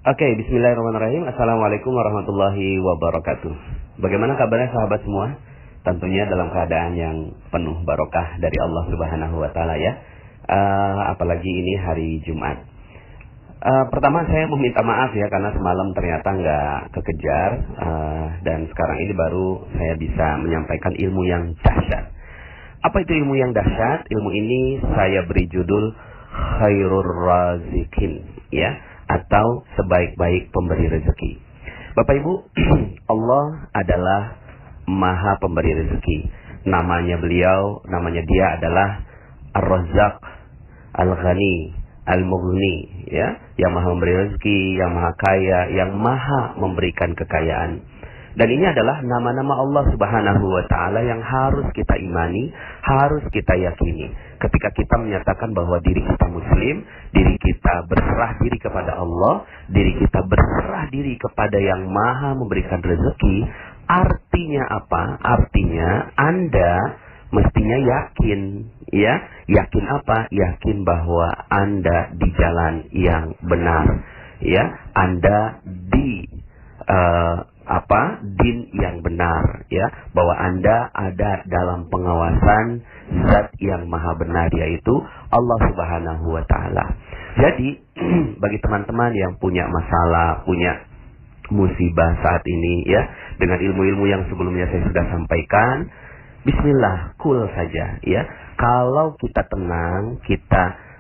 Oke, bismillahirrahmanirrahim. Assalamualaikum warahmatullahi wabarakatuh. Bagaimana kabarnya sahabat semua? Tentunya dalam keadaan yang penuh barokah dari Allah Subhanahu wa taala ya. Apalagi ini hari Jumat. Pertama saya meminta maaf ya karena semalam ternyata nggak kekejar dan sekarang ini baru saya bisa menyampaikan ilmu yang dahsyat. Apa itu ilmu yang dahsyat? Ilmu ini saya beri judul Khairur Razikin ya, atau sebaik-baik pemberi rezeki. Bapak Ibu, Allah adalah Maha Pemberi rezeki. Namanya dia adalah Ar-Razzaq, Al-Ghani, Al-Mughni ya, yang Maha memberi rezeki, yang Maha kaya, yang Maha memberikan kekayaan. Dan ini adalah nama-nama Allah Subhanahu wa taala yang harus kita imani, harus kita yakini. Ketika kita menyatakan bahwa diri kita muslim, diri kita berserah diri kepada Allah, diri kita berserah diri kepada yang Maha memberikan rezeki, artinya apa? Artinya Anda mestinya yakin, ya. Yakin apa? Yakin bahwa Anda di jalan yang benar, ya. Anda di din yang benar ya, bahwa Anda ada dalam pengawasan zat yang maha benar, yaitu Allah Subhanahu wa taala. Jadi bagi teman-teman yang punya masalah, punya musibah saat ini ya, dengan ilmu-ilmu yang sebelumnya saya sudah sampaikan, bismillah, cool saja ya. Kalau kita tenang, kita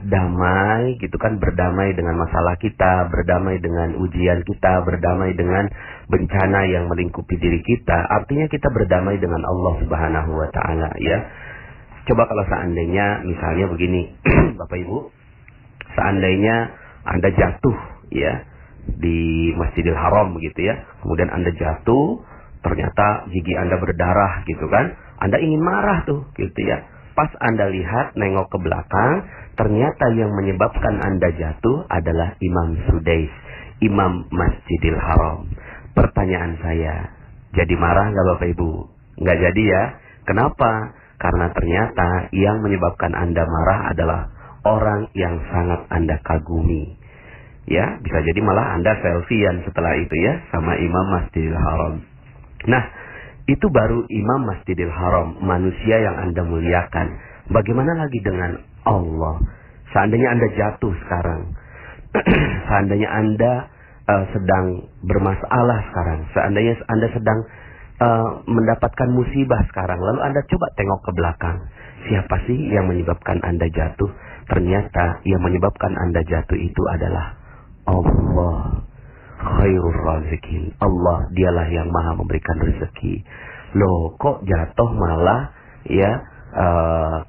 damai gitu kan, berdamai dengan masalah kita, berdamai dengan ujian kita, berdamai dengan bencana yang melingkupi diri kita, artinya kita berdamai dengan Allah Subhanahu wa taala ya. Coba kalau seandainya misalnya begini Bapak Ibu, seandainya Anda jatuh ya di Masjidil Haram gitu ya, kemudian Anda jatuh, ternyata gigi Anda berdarah gitu kan, Anda ingin marah tuh gitu ya. Pas Anda lihat, nengok ke belakang, ternyata yang menyebabkan Anda jatuh adalah Imam Sudais, Imam Masjidil Haram. Pertanyaan saya, jadi marah nggak Bapak Ibu? Nggak jadi ya. Kenapa? Karena ternyata yang menyebabkan Anda marah adalah orang yang sangat Anda kagumi. Ya, bisa jadi malah Anda selfiean setelah itu ya, sama Imam Masjidil Haram. Nah, itu baru Imam Masjidil Haram, manusia yang Anda muliakan. Bagaimana lagi dengan Allah? Seandainya Anda jatuh sekarang, seandainya Anda sedang bermasalah sekarang, seandainya Anda sedang mendapatkan musibah sekarang, lalu Anda coba tengok ke belakang. Siapa sih yang menyebabkan Anda jatuh? Ternyata yang menyebabkan Anda jatuh itu adalah Allah. Khairur Razikin. Allah dialah yang maha memberikan rezeki. Loh, kok jatuh malah ya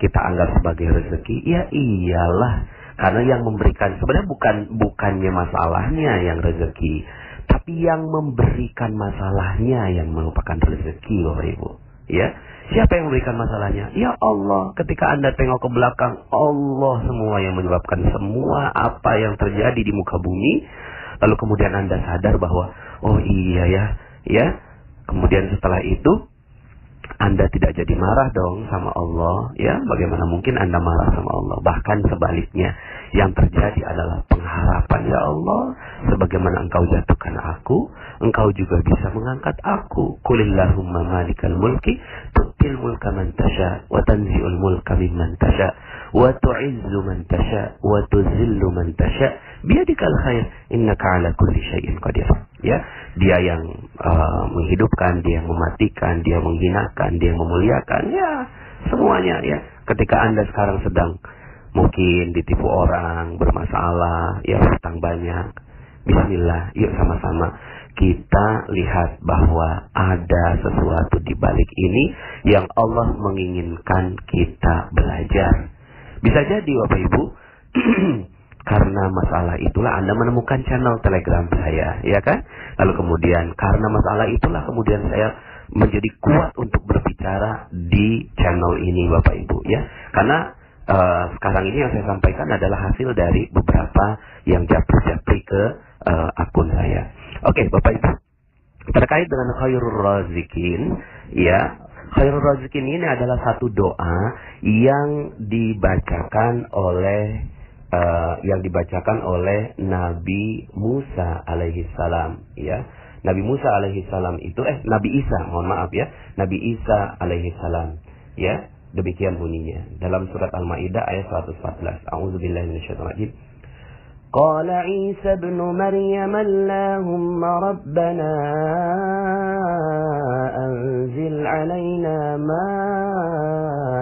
kita anggap sebagai rezeki? Ya iyalah, karena yang memberikan sebenarnya bukannya masalahnya yang rezeki, tapi yang memberikan masalahnya yang merupakan rezeki Bapak Ibu. Ya, siapa yang memberikan masalahnya? Ya Allah. Ketika Anda tengok ke belakang, Allah semua yang menyebabkan semua apa yang terjadi di muka bumi. Lalu kemudian Anda sadar bahwa oh iya ya. Kemudian setelah itu Anda tidak jadi marah dong sama Allah ya. Bagaimana mungkin Anda marah sama Allah? Bahkan sebaliknya, yang terjadi adalah pengharapan, ya Allah, sebagaimana Engkau jatuhkan aku, Engkau juga bisa mengangkat aku. Qulillahumma malikal mulki tu'til mulka man tasha wa tanzi'ul mulka mimman tasha wa tu'izzu man tasha wa tuzillu man tasha biyadikal khair innaka ala kulli syai'in qadir. Ya, dia yang menghidupkan, dia yang mematikan, dia yang menghinakan, dia yang memuliakan, ya semuanya ya. Ketika Anda sekarang sedang mungkin ditipu orang, bermasalah, ya hutang banyak, bismillah, yuk sama-sama kita lihat bahwa ada sesuatu di balik ini yang Allah menginginkan kita belajar. Bisa jadi Bapak Ibu karena masalah itulah Anda menemukan channel Telegram saya, ya kan? Lalu kemudian karena masalah itulah kemudian saya menjadi kuat untuk berbicara di channel ini Bapak Ibu, ya. Karena sekarang ini yang saya sampaikan adalah hasil dari beberapa yang japri-japri ke akun saya. Oke, Bapak Ibu. Terkait dengan Khairur Razikin, ya. Khairur Razikin ini adalah satu doa yang dibacakan oleh yang dibacakan oleh Nabi Musa alaihi salam, ya. Nabi Musa alaihi salam itu Nabi Isa, mohon maaf ya. Nabi Isa alaihi salam, ya. Demikian bunyinya dalam surat Al-Maidah ayat 114. A'udzubillahi minasyaitonir rajim. Qala Isa ibn Maryam Allahumma rabbana anzil 'alaina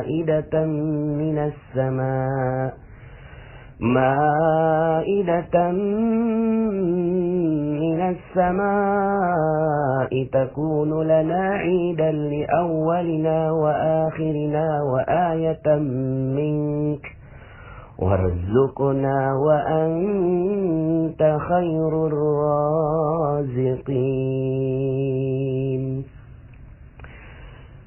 ma'idatan minas sama' مائدة من السماء تكون لنا عيدا لأولنا وآخرنا وآية منك وارزقنا وأنت خير الرازقين.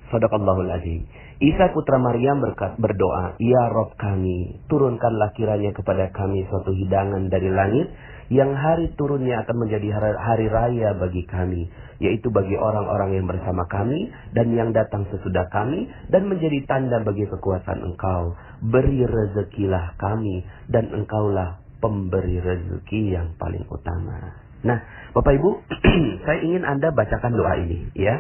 Sadaqallahul azim. Isa putra Maryam berdoa, "Ya Rabb kami, turunkanlah kiranya kepada kami suatu hidangan dari langit yang hari turunnya akan menjadi hari raya bagi kami, yaitu bagi orang-orang yang bersama kami dan yang datang sesudah kami, dan menjadi tanda bagi kekuasaan Engkau. Beri rezekilah kami, dan Engkaulah pemberi rezeki yang paling utama." Nah, Bapak Ibu, saya ingin Anda bacakan doa ini, ya.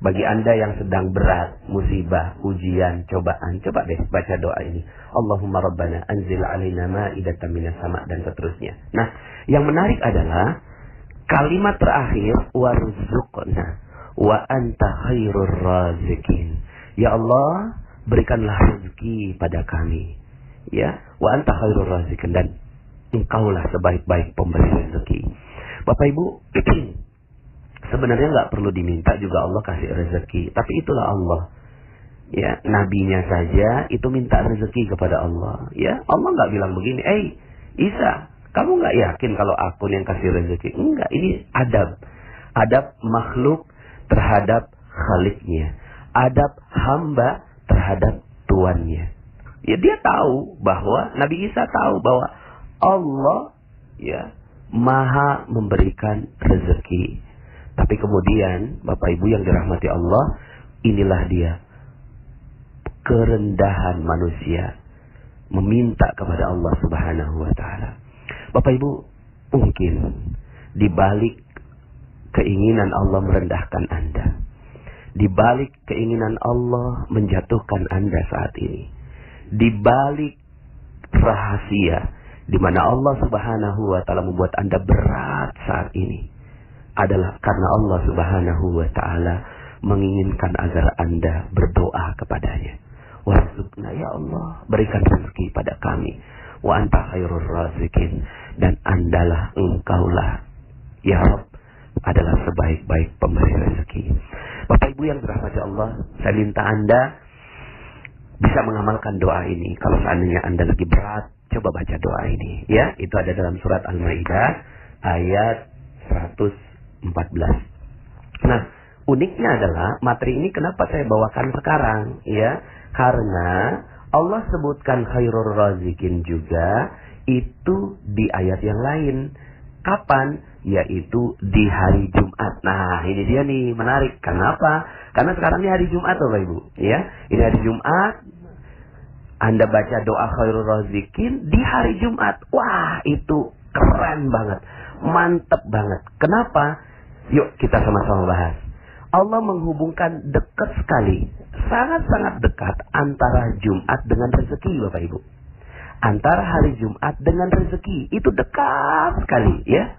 Bagi Anda yang sedang berat, musibah, ujian, cobaan, coba deh baca doa ini. Allahumma rabbana anzil 'alaina ma'idatan minas sama' dan seterusnya. Nah, yang menarik adalah kalimat terakhir warzuqna wa anta khairur razikin. Ya Allah, berikanlah rezeki pada kami. Ya, wa anta khairur razikin, dan Engkaulah sebaik-baik pemberi rezeki. Bapak Ibu, sebenarnya nggak perlu diminta juga Allah kasih rezeki, tapi itulah Allah. Ya, nabinya saja itu minta rezeki kepada Allah. Ya, Allah nggak bilang begini, Isa, kamu nggak yakin kalau aku yang kasih rezeki? Enggak, ini adab makhluk terhadap Khaliknya, adab hamba terhadap tuannya. Ya, dia tahu bahwa Nabi Isa tahu bahwa Allah, ya, maha memberikan rezeki. Tapi kemudian, Bapak Ibu yang dirahmati Allah, inilah dia kerendahan manusia meminta kepada Allah Subhanahu wa taala. Bapak Ibu, mungkin di balik keinginan Allah merendahkan Anda, di balik keinginan Allah menjatuhkan Anda saat ini, di balik rahasia di mana Allah Subhanahu wa taala membuat Anda berat saat ini, adalah karena Allah Subhanahu wa taala menginginkan agar Anda berdoa kepadanya. Warzuqna, ya Allah, berikan rezeki pada kami. Wa anta khairur razikin, dan Andalah, Engkaulah, ya Rabb, adalah sebaik-baik pemberi rezeki. Bapak Ibu yang dirahmati Allah, saya minta Anda bisa mengamalkan doa ini. Kalau seandainya Anda lagi berat, coba baca doa ini, ya. Itu ada dalam surat Al-Maidah ayat 114. Nah, uniknya adalah materi ini kenapa saya bawakan sekarang, ya? Karena Allah sebutkan khairur razikin juga itu di ayat yang lain. Kapan? Yaitu di hari Jumat. Nah, ini dia nih, menarik. Kenapa? Karena sekarang ini hari Jumat, Bapak Ibu, ya. Ini hari Jumat. Anda baca doa khairur razikin di hari Jumat. Wah, itu keren banget. Mantep banget. Kenapa? Yuk kita sama-sama bahas. Allah menghubungkan dekat sekali, sangat-sangat dekat antara Jumat dengan rezeki, Bapak Ibu. Antara hari Jumat dengan rezeki, itu dekat sekali, ya.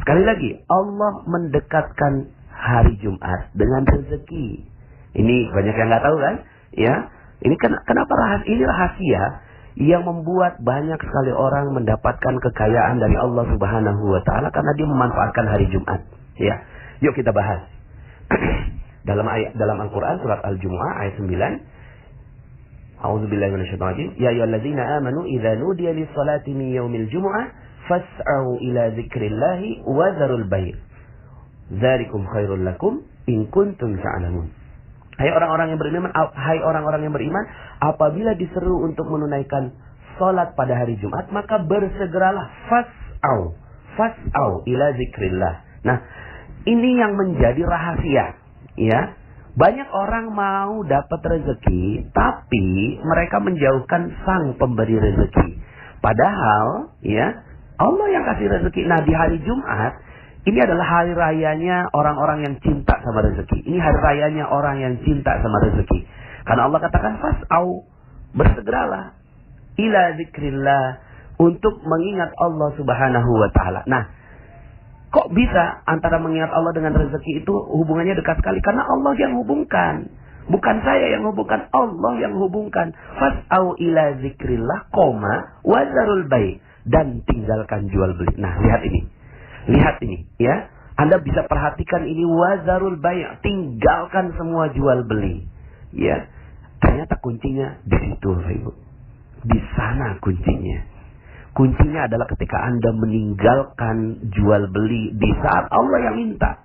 Sekali lagi, Allah mendekatkan hari Jumat dengan rezeki. Ini banyak yang nggak tahu kan, ya. Ini kenapa ini rahasia yang membuat banyak sekali orang mendapatkan kekayaan dari Allah Subhanahu wa taala karena dia memanfaatkan hari Jumat. Ya, yuk kita bahas. dalam Al-Qur'an surat Al-Jumu'ah ayat 9. A'udzubillahi minasyaitonir rajim. Ya ayyuhalladzina amanu idza nudiya lis-salati min yaumil jumu'ah fas'au ila dzikrillahi wa dzarul bai'. Dzalikum khairul lakum in kuntum ta'lamun. Hai orang-orang yang beriman, apabila diseru untuk menunaikan salat pada hari Jumat, maka bersegeralah, fas'au ila zikrillah. Nah, ini yang menjadi rahasia, ya. Banyak orang mau dapat rezeki, tapi mereka menjauhkan sang pemberi rezeki. Padahal ya Allah yang kasih rezeki. Nah, di hari Jumat ini adalah hari rayanya orang-orang yang cinta sama rezeki. Ini hari rayanya orang yang cinta sama rezeki. Karena Allah katakan fas'au, bersegeralah ila zikrillah, untuk mengingat Allah Subhanahu wa taala. Nah, kok bisa antara mengingat Allah dengan rezeki itu hubungannya dekat sekali? Karena Allah yang hubungkan. Bukan saya yang hubungkan, Allah yang hubungkan. Fas'au ila zikrillah, wazarul bai', dan tinggalkan jual beli. Nah, lihat ini. Lihat ini, ya. Anda bisa perhatikan ini, wazarul bai', tinggalkan semua jual beli. Ya. Ternyata kuncinya di situ, Ibu. Di sana kuncinya. Kuncinya adalah ketika Anda meninggalkan jual beli di saat Allah yang minta.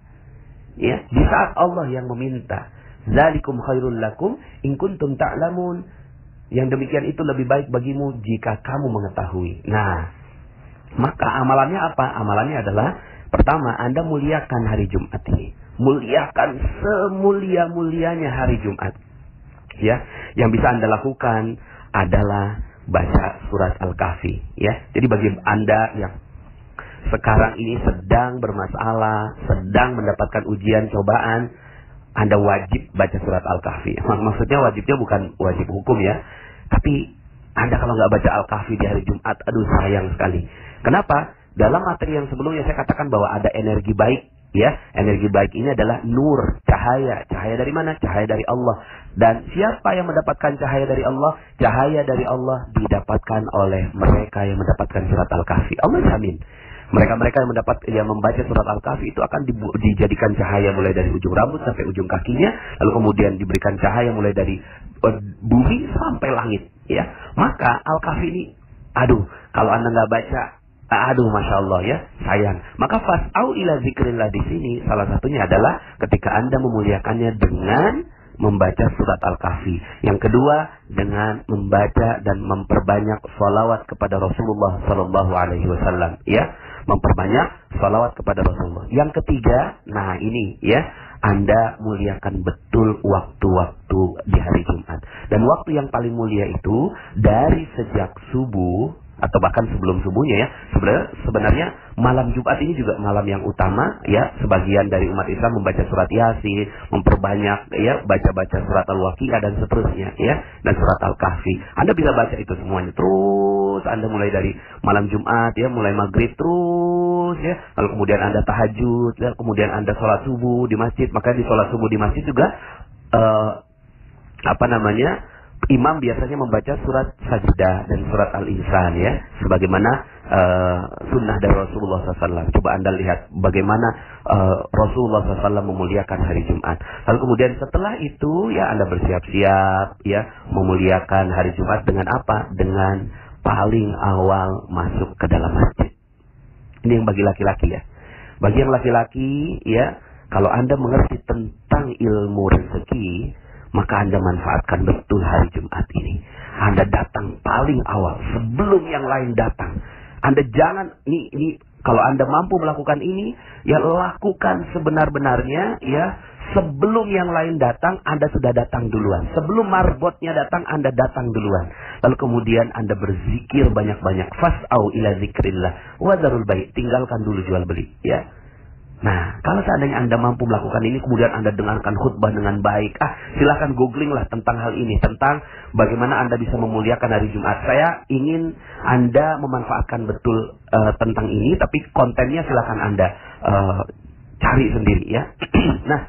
Ya, di saat Allah yang meminta. Zalikum khairul lakum in kuntum ta'lamun. Yang demikian itu lebih baik bagimu jika kamu mengetahui. Nah, maka amalannya apa? Amalannya adalah pertama, Anda muliakan hari Jumat ini. Muliakan semulia-mulianya hari Jumat. Ya, yang bisa Anda lakukan adalah baca surat Al-Kahfi, ya. Jadi bagi Anda yang sekarang ini sedang bermasalah, sedang mendapatkan ujian, cobaan, Anda wajib baca surat Al-Kahfi. Maksudnya wajibnya bukan wajib hukum ya, tapi Anda kalau nggak baca Al-Kahfi di hari Jumat, aduh sayang sekali. Kenapa? Dalam materi yang sebelumnya saya katakan bahwa ada energi baik, ya. Energi baik ini adalah nur, cahaya. Cahaya dari mana? Cahaya dari Allah. Dan siapa yang mendapatkan cahaya dari Allah? Cahaya dari Allah didapatkan oleh mereka yang mendapatkan surat Al-Kahfi. Allah jamin. Mereka-mereka yang membaca surat Al-Kahfi itu akan dijadikan cahaya mulai dari ujung rambut sampai ujung kakinya. Lalu kemudian diberikan cahaya mulai dari bumi sampai langit. Ya. Maka Al-Kahfi ini, aduh, kalau Anda nggak baca, aduh, Masya Allah ya, sayang. Maka fas'au ila zikrillah di sini salah satunya adalah ketika Anda memuliakannya dengan membaca surat Al-Kahfi. Yang kedua, dengan membaca dan memperbanyak salawat kepada Rasulullah Sallallahu Alaihi Wasallam. Ya, memperbanyak salawat kepada Rasulullah. Yang ketiga, nah ini ya, Anda muliakan betul waktu-waktu di hari Jumat. Dan waktu yang paling mulia itu dari sejak subuh atau bahkan sebelum subuhnya ya. Sebenarnya malam Jumat ini juga malam yang utama ya. Sebagian dari umat Islam membaca surat Yasin, memperbanyak ya, baca-baca surat Al-Waqiah dan seterusnya ya, dan surat Al-Kahfi. Anda bisa baca itu semuanya terus. Anda mulai dari malam Jumat ya, mulai maghrib terus ya. Lalu kemudian Anda tahajud ya, kemudian Anda sholat subuh di masjid. Maka di sholat subuh di masjid juga imam biasanya membaca surat Sajdah dan surat Al-Insan ya, sebagaimana sunnah dari Rasulullah SAW. Coba Anda lihat bagaimana Rasulullah SAW memuliakan hari Jumat. Lalu kemudian setelah itu ya Anda bersiap-siap ya memuliakan hari Jumat dengan apa? Dengan paling awal masuk ke dalam masjid. Ini yang bagi laki-laki ya. Bagi yang laki-laki ya, kalau Anda mengerti tentang ilmu rezeki, maka Anda manfaatkan betul hari Jumat ini. Anda datang paling awal sebelum yang lain datang. Anda jangan ini kalau Anda mampu melakukan ini, ya lakukan sebenar-benarnya ya. Sebelum yang lain datang, Anda sudah datang duluan. Sebelum marbotnya datang, Anda datang duluan. Lalu kemudian Anda berzikir banyak-banyak. Fas'au ila zikrillah wa dzarul bai', tinggalkan dulu jual beli ya. Nah, kalau seandainya Anda mampu melakukan ini, kemudian Anda dengarkan khutbah dengan baik, silakan googling lah tentang hal ini, tentang bagaimana Anda bisa memuliakan hari Jumat. Saya ingin Anda memanfaatkan betul tentang ini, tapi kontennya silakan Anda cari sendiri ya. Nah,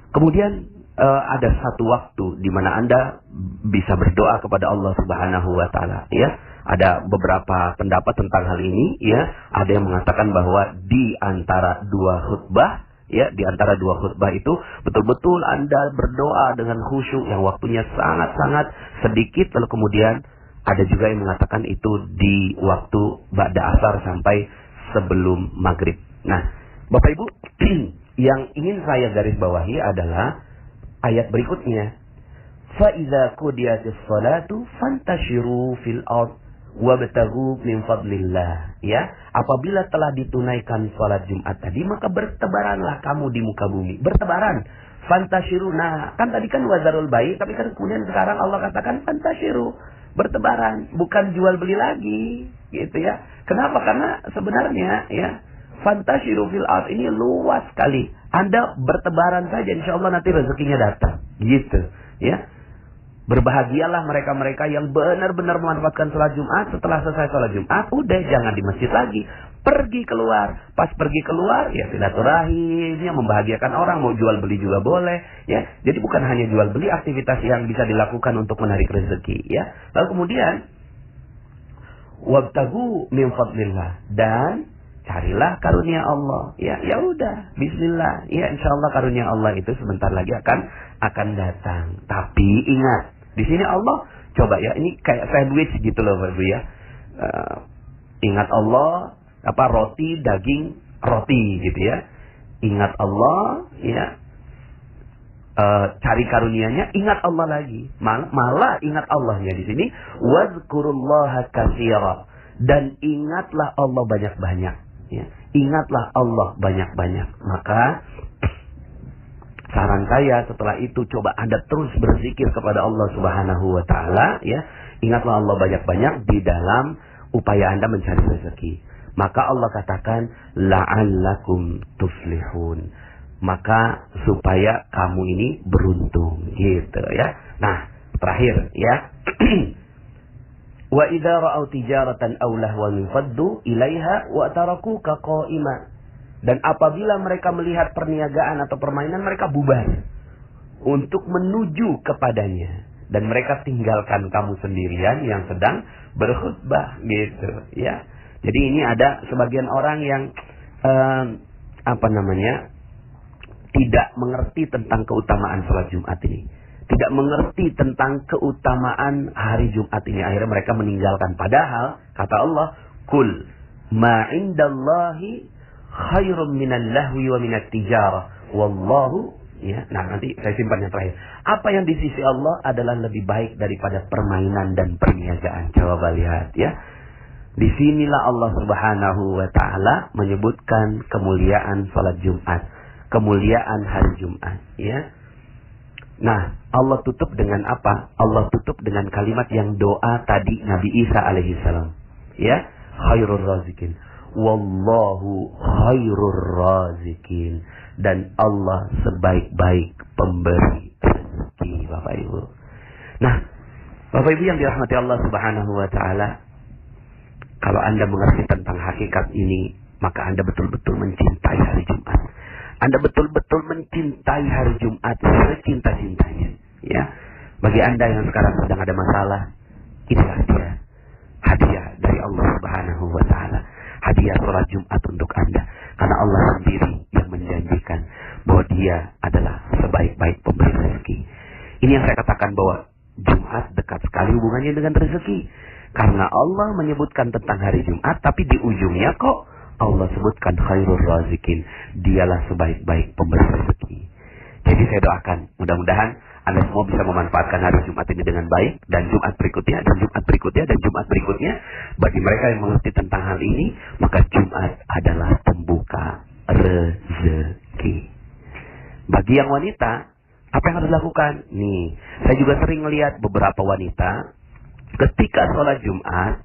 kemudian ada satu waktu di mana Anda bisa berdoa kepada Allah Subhanahu wa taala ya. Ada beberapa pendapat tentang hal ini ya. Ada yang mengatakan bahwa di antara dua khutbah ya, di antara dua khutbah itu betul-betul Anda berdoa dengan khusyuk yang waktunya sangat-sangat sedikit. Lalu kemudian ada juga yang mengatakan itu di waktu ba'da asar sampai sebelum maghrib. Nah, Bapak Ibu, yang ingin saya garis bawahi adalah ayat berikutnya. Fa idza qudiyatis salatu fantashiru fil ard wabtaghu min fadlillah ya. Apabila telah ditunaikan salat Jumat tadi, maka bertebaranlah kamu di muka bumi. Bertebaran. Fantashiru. Nah, kan tadi kan wazarul bai', tapi kan kemudian sekarang Allah katakan fantashiru. bertebaran, bukan jual beli lagi, gitu ya. Kenapa? Karena sebenarnya ya, fantasyiru fil ard ini luas sekali. Anda bertebaran saja, insya Allah nanti rezekinya datang, gitu ya. Berbahagialah mereka-mereka yang benar-benar memanfaatkan sholat Jumat. Setelah selesai sholat Jumat, udah jangan di masjid lagi, pergi keluar. Pas pergi keluar, ya silaturahim, ya membahagiakan orang, mau jual beli juga boleh, ya. Jadi bukan hanya jual beli, aktivitas yang bisa dilakukan untuk menarik rezeki, ya. Lalu kemudian, wabtagu min fadlillah, dan carilah karunia Allah. Ya, ya udah, bismillah. Ya, insyaallah karunia Allah itu sebentar lagi akan datang. Tapi ingat, di sini Allah coba ya, ini kayak sandwich gitu loh Bapak Ibu ya. Ingat Allah, roti, daging, roti gitu ya. Ingat Allah, ya. Cari karunianya, ingat Allah lagi. Malah ingat Allahnya di sini, wazkurullaha katsira, dan ingatlah Allah banyak-banyak. Ya. Ingatlah Allah banyak-banyak. Maka saran saya setelah itu, coba Anda terus berzikir kepada Allah Subhanahu wa taala, ya. Ingatlah Allah banyak-banyak di dalam upaya Anda mencari rezeki. Maka Allah katakan la'allakum tuflihun. Maka supaya kamu ini beruntung, gitu ya. Nah, terakhir ya. Wa idza ra'aw tijaratan aw lahwan faddu ilaiha wa tarakuka qa'ima. Dan apabila mereka melihat perniagaan atau permainan, mereka bubar untuk menuju kepadanya, dan mereka tinggalkan kamu sendirian yang sedang berkhutbah, gitu ya. Jadi ini ada sebagian orang yang tidak mengerti tentang keutamaan sholat Jumat ini, tidak mengerti tentang keutamaan hari Jumat ini. Akhirnya mereka meninggalkan. Padahal kata Allah, kul ma indallahi khairum minal lahwi wa minat tijarah wallahu, ya. Nah, nanti saya simpan yang terakhir. Apa yang di sisi Allah adalah lebih baik daripada permainan dan perniagaan. Coba lihat ya. Disinilah Allah Subhanahu wa taala menyebutkan kemuliaan salat Jumat, kemuliaan hari Jumat, ya. Nah, Allah tutup dengan apa? Allah tutup dengan kalimat yang doa tadi Nabi Isa alaihissalam, ya. Khairur razikin, wallahu khairur razikin, dan Allah sebaik-baik pemberi rezeki, Bapak Ibu. Nah, Bapak Ibu yang dirahmati Allah Subhanahu wa taala, kalau Anda mengerti tentang hakikat ini, maka Anda betul-betul mencintai hari Jumat. Anda betul-betul mencintai hari Jumat secinta-cintanya, ya. Bagi Anda yang sekarang sedang ada masalah, inilah dia hadiah dari Allah Subhanahu wa taala. Hadiah sholat Jumat untuk Anda. Karena Allah sendiri yang menjanjikan bahwa Dia adalah sebaik-baik pemberi rezeki. Ini yang saya katakan bahwa Jumat dekat sekali hubungannya dengan rezeki. Karena Allah menyebutkan tentang hari Jumat, tapi di ujungnya kok Allah sebutkan khairur razikin. Dialah sebaik-baik pemberi rezeki. Jadi saya doakan, mudah-mudahan Anda semua bisa memanfaatkan hari Jumat ini dengan baik, dan Jumat berikutnya, dan Jumat berikutnya, dan Jumat berikutnya. Bagi mereka yang mengerti tentang hal ini, maka Jumat adalah pembuka rezeki. Bagi yang wanita, apa yang harus dilakukan? Nih, saya juga sering melihat beberapa wanita ketika sholat Jumat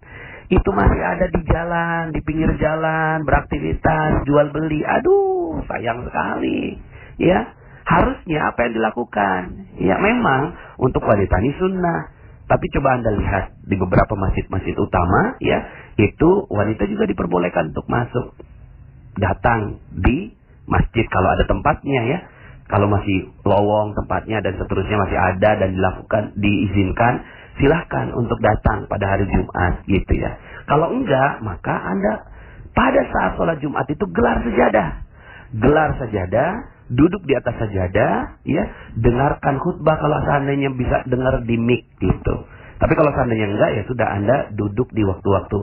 itu masih ada di jalan, di pinggir jalan, beraktivitas, jual beli. Aduh, sayang sekali, ya. Harusnya apa yang dilakukan? Ya, memang untuk wanita ini sunnah. Tapi coba Anda lihat di beberapa masjid-masjid utama, ya, itu wanita juga diperbolehkan untuk masuk, datang di masjid kalau ada tempatnya, ya. Kalau masih lowong tempatnya dan seterusnya masih ada dan diizinkan, silahkan untuk datang pada hari Jumat, gitu ya. Kalau enggak, maka Anda pada saat sholat Jumat itu gelar sajadah, duduk di atas sajadah, ya, dengarkan khutbah kalau seandainya bisa dengar di mic, gitu. Tapi kalau seandainya enggak, ya sudah, Anda duduk di waktu-waktu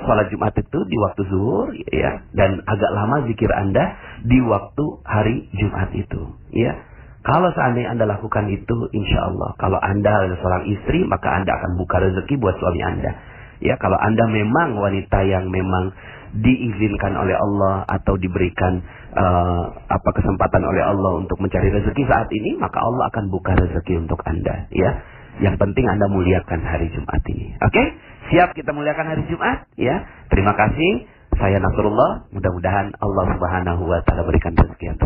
sholat Jumat itu di waktu zuhur, ya, dan agak lama zikir Anda di waktu hari Jumat itu, ya. Kalau seandainya Anda lakukan itu, insya Allah, kalau Anda adalah seorang istri, maka Anda akan buka rezeki buat suami Anda. Ya, kalau Anda memang wanita yang memang diizinkan oleh Allah atau diberikan kesempatan oleh Allah untuk mencari rezeki saat ini, maka Allah akan buka rezeki untuk Anda. Ya, Yang penting Anda muliakan hari Jumat ini. Oke? Siap kita muliakan hari Jumat? Ya. Terima kasih. Saya Nasrullah. Mudah-mudahan Allah Subhanahu wa taala berikan rezeki yang